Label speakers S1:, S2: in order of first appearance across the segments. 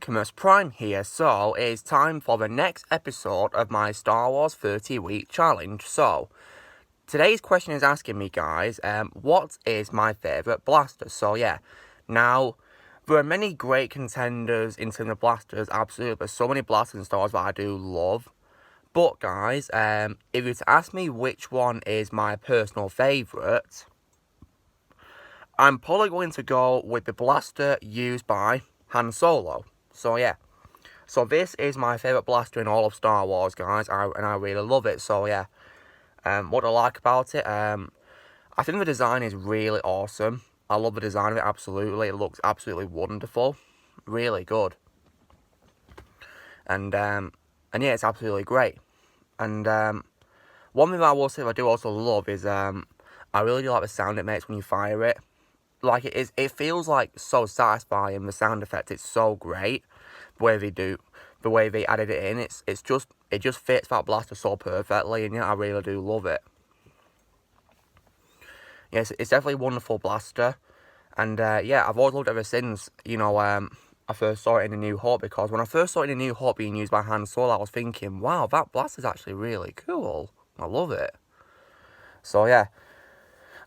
S1: Eucamus Prime here, so it's time for the next episode of my Star Wars 30-week challenge. So, today's question is asking me, guys, what is my favourite blaster? So, yeah, now, there are many great contenders in terms of blasters, absolutely. There's so many blasters in Star Wars that I do love. But, guys, if you were to ask me which one is my personal favourite, I'm probably going to go with the blaster used by Han Solo. So yeah, so this is my favourite blaster in all of Star Wars, guys, and I really love it. So yeah, what I like about it, I think the design is really awesome. I love the design of it, absolutely. It looks absolutely wonderful, really good. And yeah, it's absolutely great. And one thing that I will say I do also love is I really do like the sound it makes when you fire it. Like, it feels like so satisfying, the sound effect, it's so great, the way they added it in, it just fits that blaster so perfectly, and yeah, I really do love it. Yes, it's definitely a wonderful blaster, and yeah, I've always loved it ever since, you know, I first saw it in A New Hope, because when I first saw it in A New Hope being used by Han Solo, I was thinking, wow, that blaster's actually really cool, I love it. So yeah.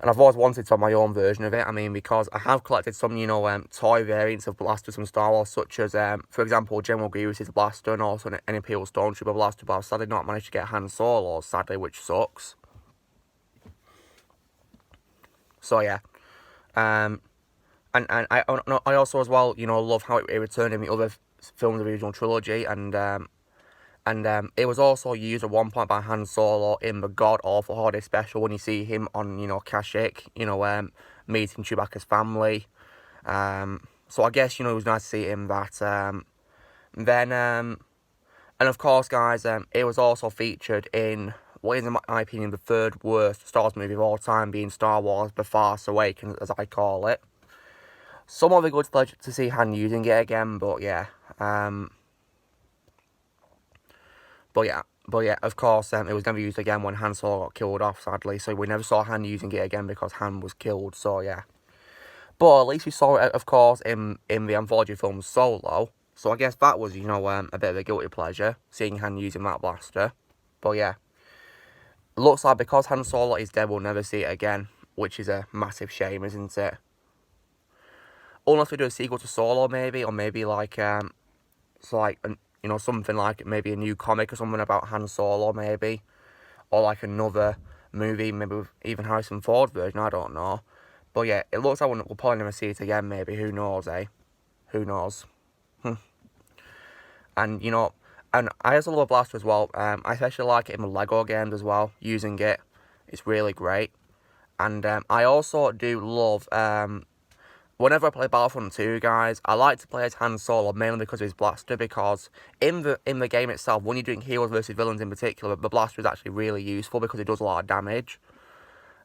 S1: And I've always wanted to have my own version of it. I mean, because I have collected some, you know, toy variants of blasters from Star Wars, such as, for example, General Grievous' blaster and also an Imperial Stormtrooper blaster, but I've sadly not managed to get Han Solo, sadly, which sucks. So, yeah. And I also, as well, you know, love how it returned in the other films of the original trilogy, and it was also used at one point by Han Solo in the God Awful Holiday Special when you see him on, you know, Kashyyyk, you know, meeting Chewbacca's family. So I guess, you know, it was nice to see him that. And of course, guys, it was also featured in what is, in my opinion, the third worst Star Wars movie of all time, being Star Wars The Force Awakens, as I call it. Somewhat of a good pleasure to see Han using it again, but yeah. But yeah, of course, it was never used again when Han Solo got killed off, sadly. So we never saw Han using it again because Han was killed, so yeah. But at least we saw it, of course, in the anthology film Solo. So I guess that was, you know, a bit of a guilty pleasure, seeing Han using that blaster. But yeah. It looks like because Han Solo is dead, we'll never see it again, which is a massive shame, isn't it? Unless we do a sequel to Solo, maybe, or maybe like, you know, something like maybe a new comic or something about Han Solo, maybe. Or like another movie, maybe with even Harrison Ford version, I don't know. But yeah, it looks like we'll probably never see it again, maybe. Who knows, eh? Who knows? And, you know, and I also love a blaster as well. I especially like it in the Lego games as well, using it. It's really great. And I also do love... whenever I play Battlefront 2, guys, I like to play as Han Solo, mainly because of his blaster, because in the game itself, when you're doing heroes versus villains in particular, the blaster is actually really useful because it does a lot of damage.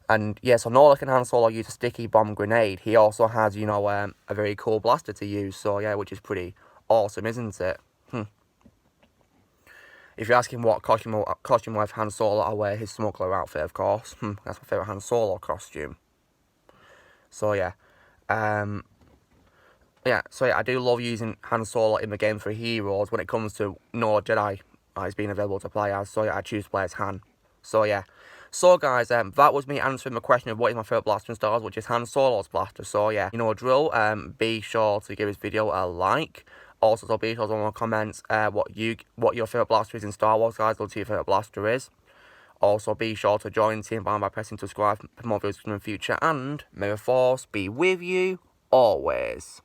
S1: And, yeah, so not only can Han Solo use a sticky bomb grenade, he also has, you know, a very cool blaster to use, so, yeah, which is pretty awesome, isn't it? If you're asking what costume with Han Solo, I wear his smuggler outfit, of course. That's my favourite Han Solo costume. So, yeah. Yeah, so yeah, I do love using Han Solo in the game for heroes when it comes to no Jedi as being available to play as, so yeah, I choose to play as Han. So yeah. So guys, that was me answering the question of what is my favourite blaster in Star Wars, which is Han Solo's blaster. So yeah, you know a drill, be sure to give this video a like. Also, so be sure to leave in comments what your favourite blaster is in Star Wars, guys. Let's see your favourite blaster is. Also, be sure to join the team by pressing subscribe for more videos in the future, and may the Force be with you always.